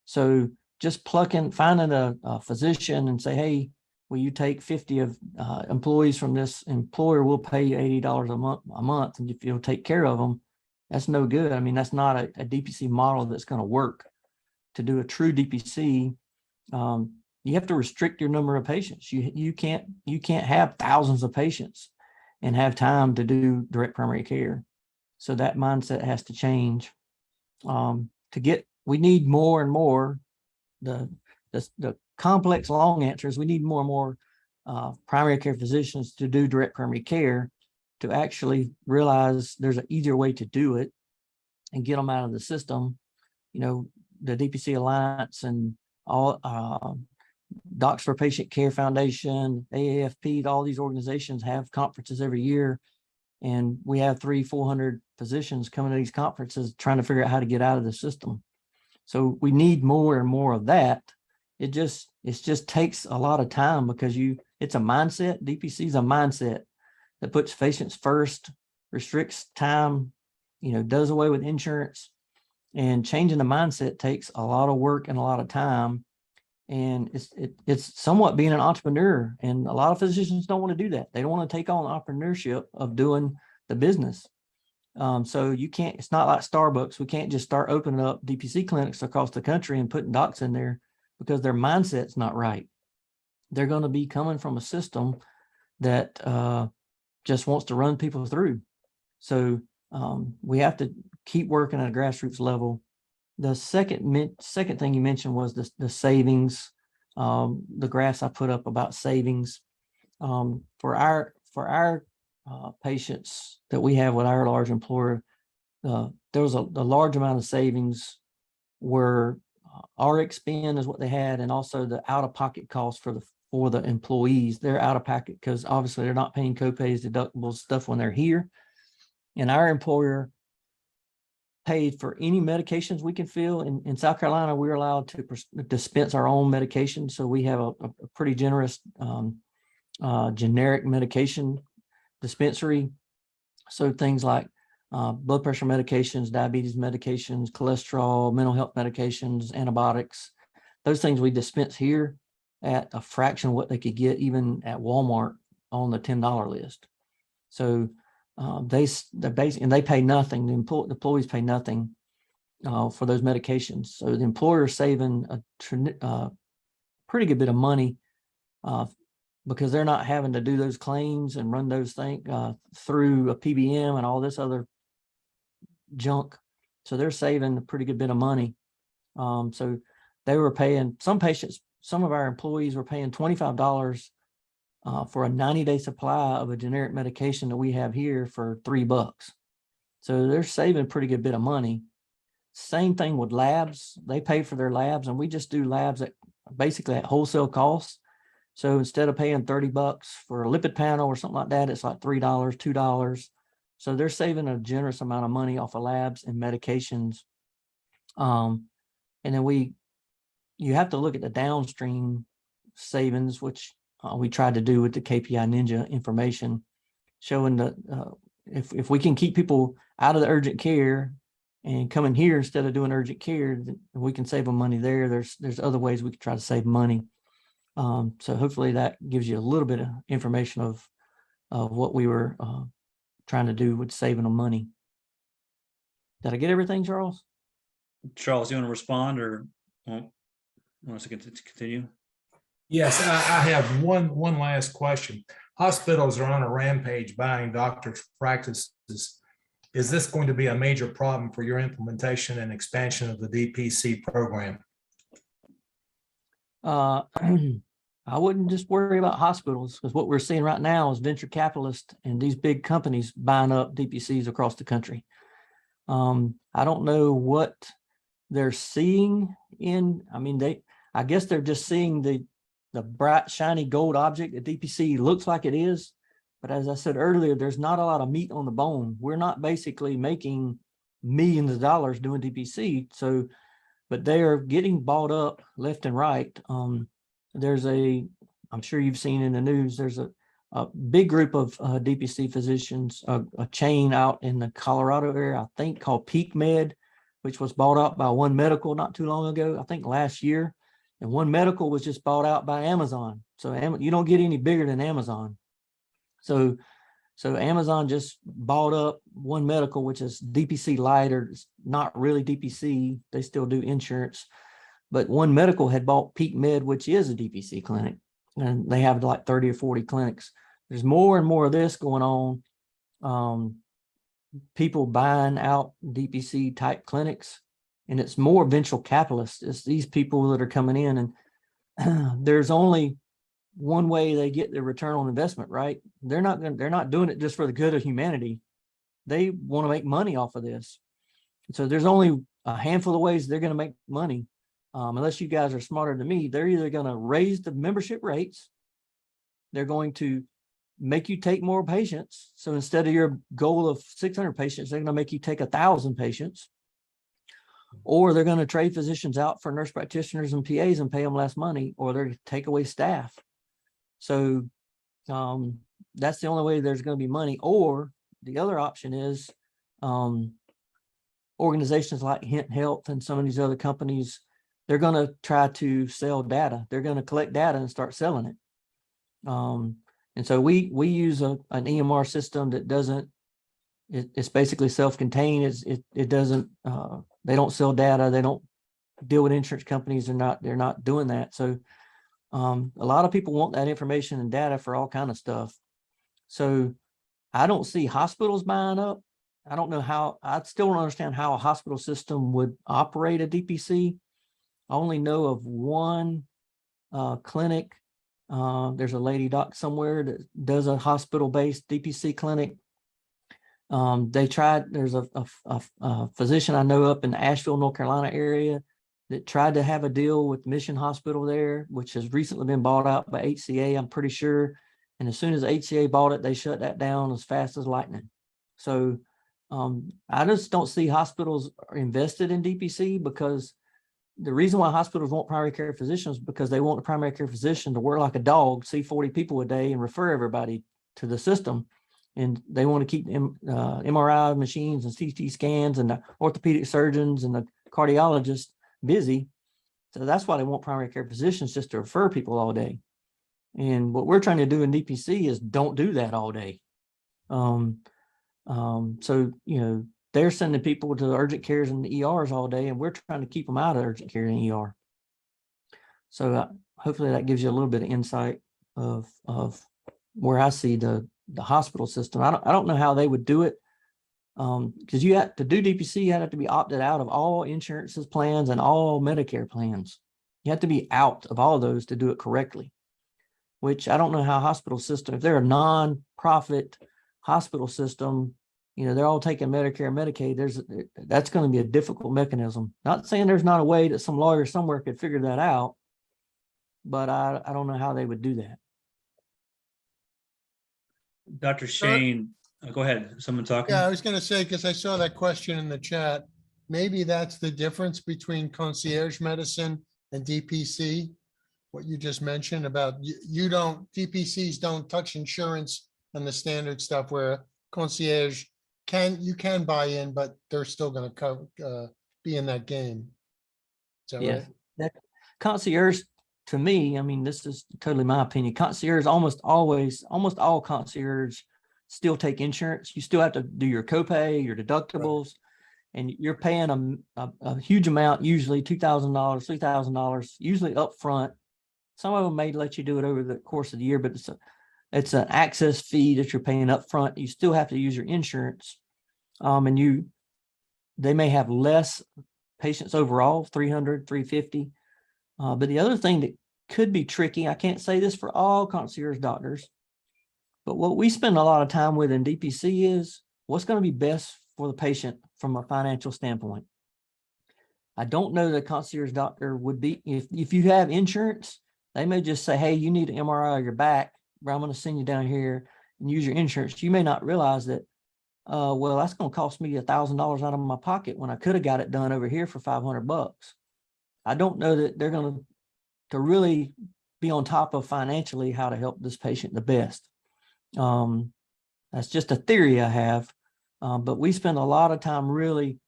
So just finding a physician and say, hey, well, you take 50 of employees from this employer, we'll pay you $80 a month, and if you'll take care of them, that's no good. I mean, that's not a DPC model that's going to work. To do a true DPC, you have to restrict your number of patients. You can't have thousands of patients and have time to do direct primary care. So that mindset has to change. We need more and more. The complex long answer is we need more and more primary care physicians to do direct primary care, to actually realize there's an easier way to do it and get them out of the system. You know, the DPC Alliance and all Docs for Patient Care Foundation, AAFP, all these organizations have conferences every year. And we have 300-400 physicians coming to these conferences trying to figure out how to get out of the system. So we need more and more of that. It just takes a lot of time because it's a mindset. DPC is a mindset that puts patients first, restricts time, does away with insurance, and changing the mindset takes a lot of work and a lot of time. And it's somewhat being an entrepreneur, and a lot of physicians don't want to do that. They don't want to take on entrepreneurship of doing the business. So you can't, it's not like Starbucks. We can't just start opening up DPC clinics across the country and putting docs in there because their mindset's not right. They're going to be coming from a system that just wants to run people through. So we have to keep working at a grassroots level. The second thing you mentioned was the savings, the graphs I put up about savings. For our patients that we have with our large employer, there was a large amount of savings where RX spend is what they had, and also the out-of-pocket costs for the employees. They're out of pocket because obviously they're not paying copays, deductibles, stuff when they're here. And our employer paid for any medications we can fill. In South Carolina, we're allowed to dispense our own medication. So we have a pretty generous generic medication dispensary. So things like blood pressure medications, diabetes medications, cholesterol, mental health medications, antibiotics, those things we dispense here at a fraction of what they could get even at Walmart on the $10 list. So they pay nothing. The employees pay nothing for those medications. So the employer is saving a pretty good bit of money because they're not having to do those claims and run those things through a PBM and all this other junk. So they're saving a pretty good bit of money. So they were paying, some of our employees were paying $25 for a 90-day supply of a generic medication that we have here for $3. So they're saving a pretty good bit of money. Same thing with labs. They pay for their labs, and we just do labs basically at wholesale costs. So instead of paying $30 for a lipid panel or something like that, it's like $3, $2. So they're saving a generous amount of money off of labs and medications. And then you have to look at the downstream savings, which we tried to do with the KPI Ninja information, showing that if we can keep people out of the urgent care and coming here instead of doing urgent care, we can save them money there. There's other ways we can try to save money. So hopefully that gives you a little bit of information of what we were trying to do with saving them money. Did I get everything, Charles? Charles, you want to respond or want us to continue? Yes, I have one last question. Hospitals are on a rampage buying doctors' practices. Is this going to be a major problem for your implementation and expansion of the DPC program? I wouldn't just worry about hospitals, because what we're seeing right now is venture capitalists and these big companies buying up DPCs across the country. I don't know what they're seeing I guess they're just seeing the bright, shiny gold object that DPC looks like it is. But as I said earlier, there's not a lot of meat on the bone. We're not basically making millions of dollars doing DPC. But they are getting bought up left and right. I'm sure you've seen in the news, there's a big group of DPC physicians, a chain out in the Colorado area, I think called Peak Med, which was bought up by One Medical not too long ago, I think last year. And One Medical was just bought out by Amazon. So you don't get any bigger than Amazon. So Amazon just bought up One Medical, which is DPC light, or it's not really DPC. They still do insurance. But One Medical had bought Peak Med, which is a DPC clinic. And they have like 30 or 40 clinics. There's more and more of this going on. People buying out DPC type clinics, and it's more venture capitalists. It's these people that are coming in, and there's only one way they get their return on investment, right? They're not doing it just for the good of humanity. They want to make money off of this. So there's only a handful of ways they're going to make money. Unless you guys are smarter than me, they're either going to raise the membership rates, they're going to make you take more patients. So instead of your goal of 600 patients, they're going to make you take 1,000 patients, or they're going to trade physicians out for nurse practitioners and PAs and pay them less money, or they're going to take away staff. So that's the only way there's going to be money. Or the other option is organizations like Hint Health and some of these other companies, they're going to try to sell data. They're going to collect data and start selling it. And so we use an EMR system that doesn't, it's basically self-contained. It doesn't, they don't sell data. They don't deal with insurance companies. They're not doing that. So a lot of people want that information and data for all kind of stuff. So I don't see hospitals buying up. I don't know how, I still don't understand how a hospital system would operate a DPC. I only know of one clinic. There's a lady doc somewhere that does a hospital-based DPC clinic. They tried, there's a physician I know up in the Asheville, North Carolina area that tried to have a deal with Mission Hospital there, which has recently been bought out by HCA, I'm pretty sure. And as soon as HCA bought it, they shut that down as fast as lightning. So I just don't see hospitals are invested in DPC, because the reason why hospitals want primary care physicians is because they want the primary care physician to work like a dog, see 40 people a day and refer everybody to the system. And they want to keep MRI machines and CT scans and the orthopedic surgeons and the cardiologists busy. So that's why they want primary care physicians, just to refer people all day. And what we're trying to do in DPC is don't do that all day. So, you know, they're sending people to the urgent cares and the ERs all day, and we're trying to keep them out of urgent care and ER. So hopefully that gives you a little bit of insight of where I see the hospital system. I don't know how they would do it, because you have to do DPC, you have to be opted out of all insurances plans and all Medicare plans. You have to be out of all of those to do it correctly, which I don't know how hospital system, if they're a non-profit hospital system, you know, they're all taking Medicare and Medicaid, that's going to be a difficult mechanism. Not saying there's not a way that some lawyer somewhere could figure that out, but I don't know how they would do that. Dr. Shane, go ahead. Someone talking? Yeah, I was going to say, because I saw that question in the chat, maybe that's the difference between concierge medicine and DPC. What you just mentioned about you don't, DPCs don't touch insurance and the standard stuff, where concierge you can buy in, but they're still going to be in that game. Is that right? That concierge, to me, I mean, this is totally my opinion. Concierge almost all concierge still take insurance. You still have to do your copay, your deductibles, and you're paying a huge amount, usually $2,000, $3,000, usually up front. Some of them may let you do it over the course of the year, but it's an access fee that you're paying up front. You still have to use your insurance. And they may have less patients overall, 300, 350. But the other thing that could be tricky, I can't say this for all concierge doctors, but what we spend a lot of time with in DPC is what's going to be best for the patient from a financial standpoint. I don't know that a concierge doctor would be, if you have insurance, they may just say, hey, you need an MRI of your back, but I'm going to send you down here and use your insurance. You may not realize that, well, that's going to cost me $1,000 out of my pocket when I could have got it done over here for $500. I don't know that they're going to really be on top of financially how to help this patient the best. That's just a theory I have, but we spend a lot of time really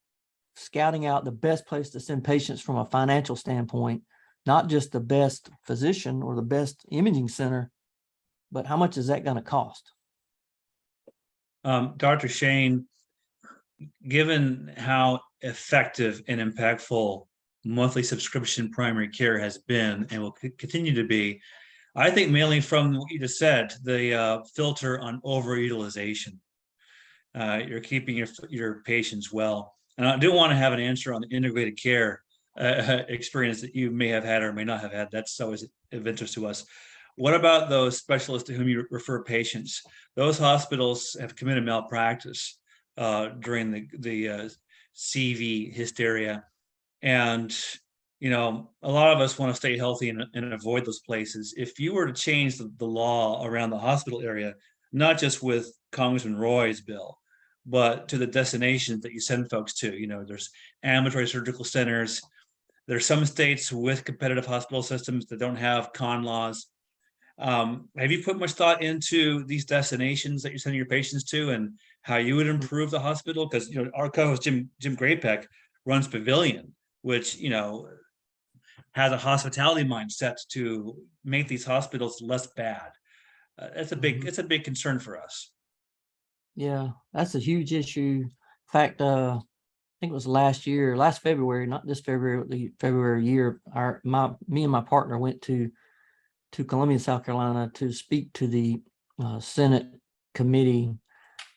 scouting out the best place to send patients from a financial standpoint, not just the best physician or the best imaging center, but how much is that going to cost? Dr. Shane, given how effective and impactful monthly subscription primary care has been and will continue to be, I think mainly from what you just said, the filter on overutilization. You're keeping your patients well. And I do want to have an answer on the integrated care experience that you may have had or may not have had. That's always of interest to us. What about those specialists to whom you refer patients? Those hospitals have committed malpractice during the CV hysteria. And, you know, a lot of us want to stay healthy and avoid those places. If you were to change the law around the hospital area, not just with Congressman Roy's bill, but to the destinations that you send folks to, you know, there's ambulatory surgical centers. There's some states with competitive hospital systems that don't have con laws. Have you put much thought into these destinations that you're sending your patients to and how you would improve the hospital? Because, you know, our co-host Jim Graypeck runs Pavilion, which, you know, has a hospitality mindset to make these hospitals less bad. It's a big concern for us. Yeah, that's a huge issue. In fact, I think it was last February, not this February, the February year, me and my partner went to Columbia, South Carolina to speak to the Senate committee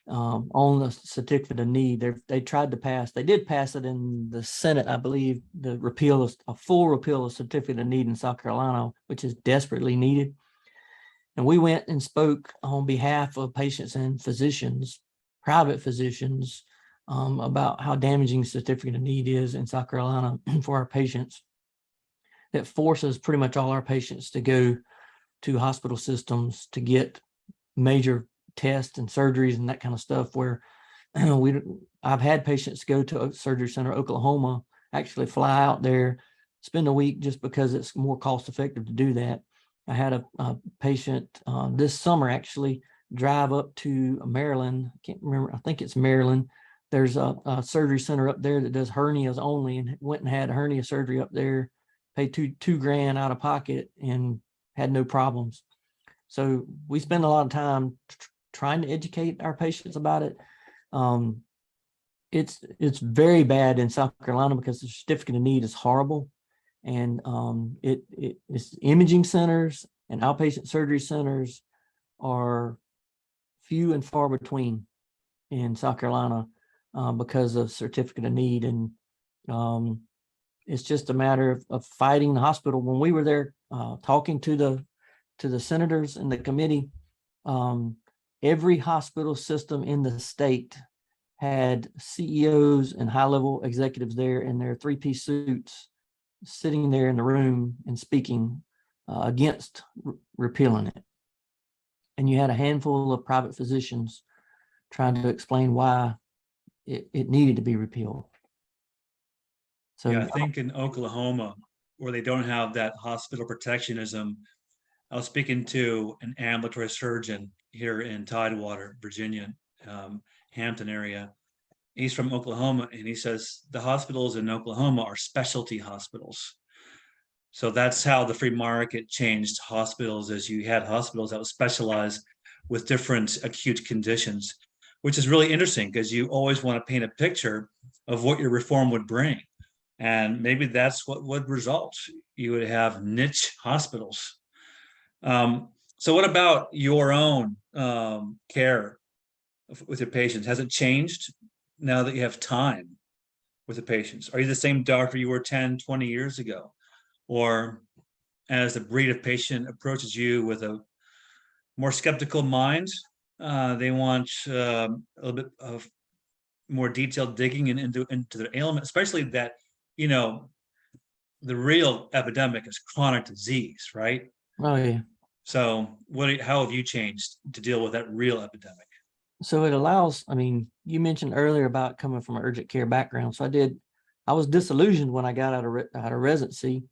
on the certificate of need. They did pass it in the Senate, I believe, a full repeal of certificate of need in South Carolina, which is desperately needed. And we went and spoke on behalf of patients and physicians, private physicians, about how damaging certificate of need is in South Carolina for our patients. That forces pretty much all our patients to go to hospital systems to get major tests and surgeries and that kind of stuff, where I've had patients go to a surgery center, Oklahoma, actually fly out there, spend a week just because it's more cost effective to do that. I had a patient this summer actually drive up to Maryland. I can't remember. I think it's Maryland. There's a surgery center up there that does hernias only, and went and had hernia surgery up there, paid $2,000 out of pocket and had no problems. So we spend a lot of time trying to educate our patients about it. It's very bad in South Carolina because the certificate of need is horrible. And it's imaging centers and outpatient surgery centers are few and far between in South Carolina because of certificate of need. And it's just a matter of fighting the hospital. When we were there talking to the senators and the committee, every hospital system in the state had CEOs and high-level executives there in their three-piece suits, sitting there in the room and speaking against repealing it. And you had a handful of private physicians trying to explain why it needed to be repealed. So yeah, I think in Oklahoma, where they don't have that hospital protectionism, I was speaking to an ambulatory surgeon here in Tidewater, Virginia, Hampton area. He's from Oklahoma, and he says the hospitals in Oklahoma are specialty hospitals. So that's how the free market changed hospitals, as you had hospitals that would specialize with different acute conditions, which is really interesting because you always want to paint a picture of what your reform would bring. And maybe that's what would result. You would have niche hospitals. So what about your own care with your patients? Has it changed now that you have time with the patients? Are you the same doctor you were 10, 20 years ago? Or as the breed of patient approaches you with a more skeptical mind, they want a little bit of more detailed digging into their ailment, especially that, you know, the real epidemic is chronic disease, right? Oh yeah. So how have you changed to deal with that real epidemic? So it allows, I mean, you mentioned earlier about coming from an urgent care background. So I was disillusioned when I got out of residency.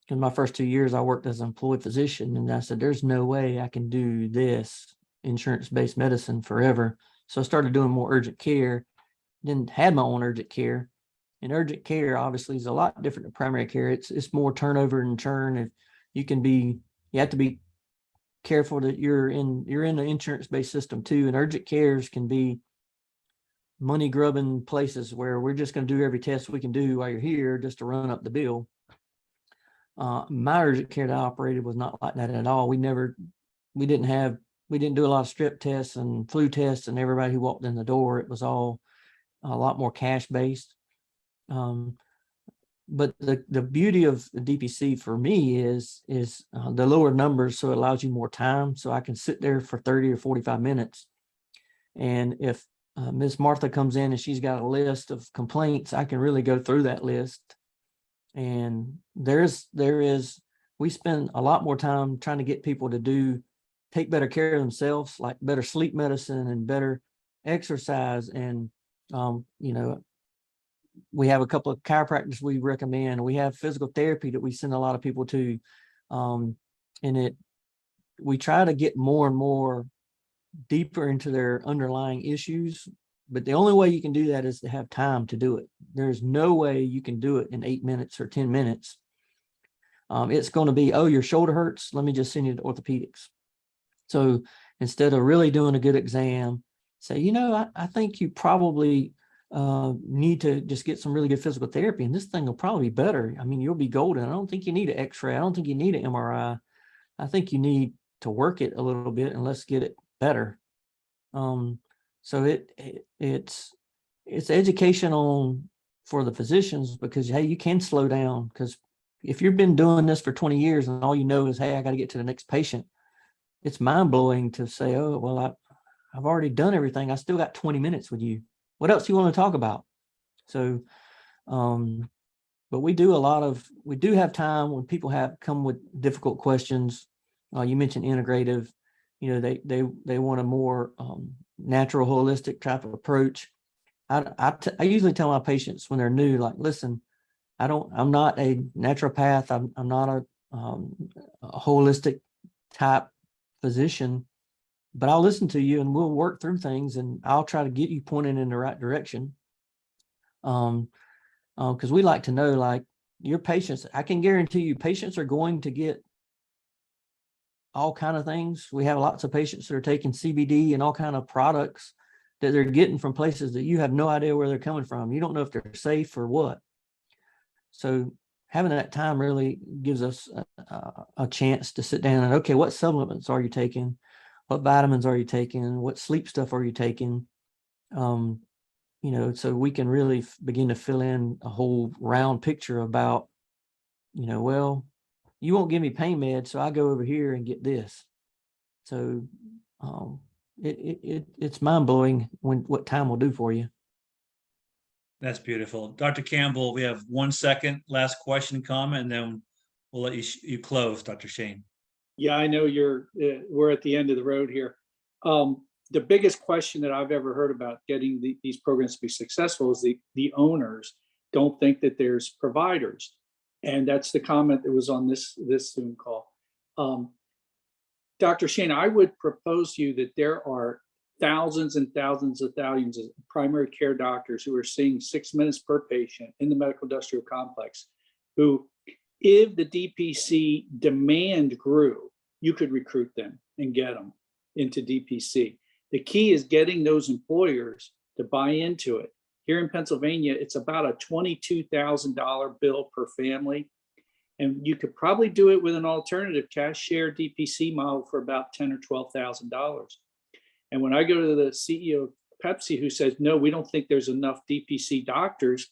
In my first 2 years, I worked as an employed physician, and I said, there's no way I can do this insurance-based medicine forever. So I started doing more urgent care, then had my own urgent care. And urgent care obviously is a lot different than primary care. It's more turnover and churn. If you have to be careful that you're in the insurance-based system too. And urgent cares can be money grubbing places where we're just going to do every test we can do while you're here just to run up the bill. My urgent care that I operated was not like that at all. We didn't do a lot of strep tests and flu tests and everybody who walked in the door. It was all a lot more cash based. But the beauty of the DPC for me is the lower numbers, so it allows you more time. So I can sit there for 30 or 45 minutes. And if Miss Martha comes in and she's got a list of complaints, I can really go through that list. And we spend a lot more time trying to get people to take better care of themselves, like better sleep medicine and better exercise. And, we have a couple of chiropractors we recommend. We have physical therapy that we send a lot of people to. We try to get more and more deeper into their underlying issues, but the only way you can do that is to have time to do it. There's no way you can do it in 8 minutes or 10 minutes. It's going to be, oh, your shoulder hurts, let me just send you to orthopedics. So instead of really doing a good exam, say, I think you probably need to just get some really good physical therapy, and this thing will probably be better. I mean, you'll be golden. I don't think you need an x-ray. I don't think you need an MRI. I think you need to work it a little bit and let's get it better. So it's education for the physicians, because, hey, you can slow down, because if you've been doing this for 20 years and all you know is, hey, I got to get to the next patient, it's mind blowing to say, oh, well, I've already done everything. I still got 20 minutes with you. What else do you want to talk about? So, but we do have time when people come with difficult questions. You mentioned integrative, they want a more natural, holistic type of approach. I usually tell my patients when they're new, like, listen, I'm not a naturopath. I'm not a holistic type physician, but I'll listen to you and we'll work through things and I'll try to get you pointed in the right direction. Because we like to know, like, your patients, I can guarantee you patients are going to get all kind of things. We have lots of patients that are taking CBD and all kind of products that they're getting from places that you have no idea where they're coming from. You don't know if they're safe or what. So having that time really gives us a chance to sit down and, okay, what supplements are you taking? What vitamins are you taking? What sleep stuff are you taking? So we can really begin to fill in a whole round picture about, well, you won't give me pain meds, so I go over here and get this. So it's mind blowing what time will do for you. That's beautiful. Dr. Campbell, we have 1 second, last question, comment, and then we'll let you close, Dr. Shane. Yeah, I know we're at the end of the road here. The biggest question that I've ever heard about getting these programs to be successful is the owners don't think that there's providers. And that's the comment that was on this Zoom call. Dr. Shane, I would propose to you that there are thousands and thousands of primary care doctors who are seeing 6 minutes per patient in the medical industrial complex, who, if the DPC demand grew, you could recruit them and get them into DPC. The key is getting those employers to buy into it. Here in Pennsylvania, it's about a $22,000 bill per family. And you could probably do it with an alternative cash share DPC model for about $10,000 or $12,000. And when I go to the CEO of Pepsi, who says, no, we don't think there's enough DPC doctors,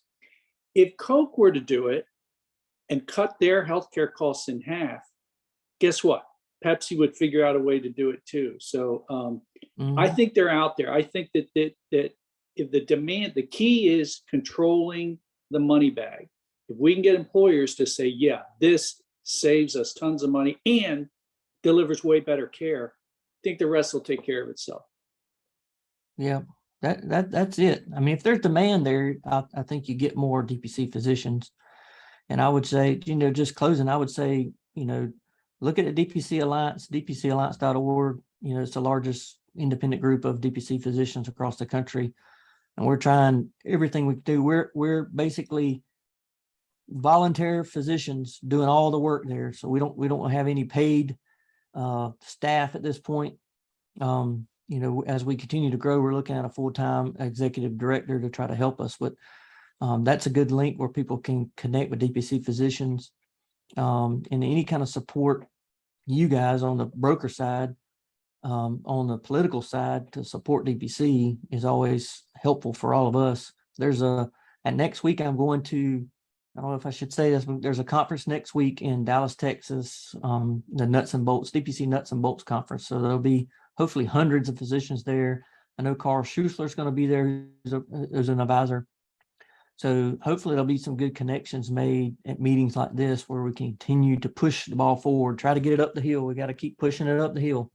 if Coke were to do it and cut their healthcare costs in half, guess what? Pepsi would figure out a way to do it too. So I think they're out there. I think that if the demand, the key is controlling the money bag. If we can get employers to say, yeah, this saves us tons of money and delivers way better care, I think the rest will take care of itself. Yeah, that's it. I mean, if there's demand there, I think you get more DPC physicians. And I would say, just closing, I would say, look at the DPC Alliance, dpcalliance.org. It's the largest independent group of DPC physicians across the country. and we're trying everything we can do. We're basically volunteer physicians doing all the work there. So we don't have any paid staff at this point. You know, as we continue to grow, we're looking at a full-time executive director to try to help us. But that's a good link where people can connect with DPC physicians, and any kind of support you guys on the broker side, on the political side to support DPC is always helpful for all of us. And next week I'm going to, I don't know if I should say this, but there's a conference next week in Dallas, Texas, the Nuts and Bolts, DPC Nuts and Bolts conference. So there'll be hopefully hundreds of physicians there. I know Carl Schuessler is going to be there as an advisor. So hopefully there'll be some good connections made at meetings like this where we continue to push the ball forward, try to get it up the hill. We got to keep pushing it up the hill.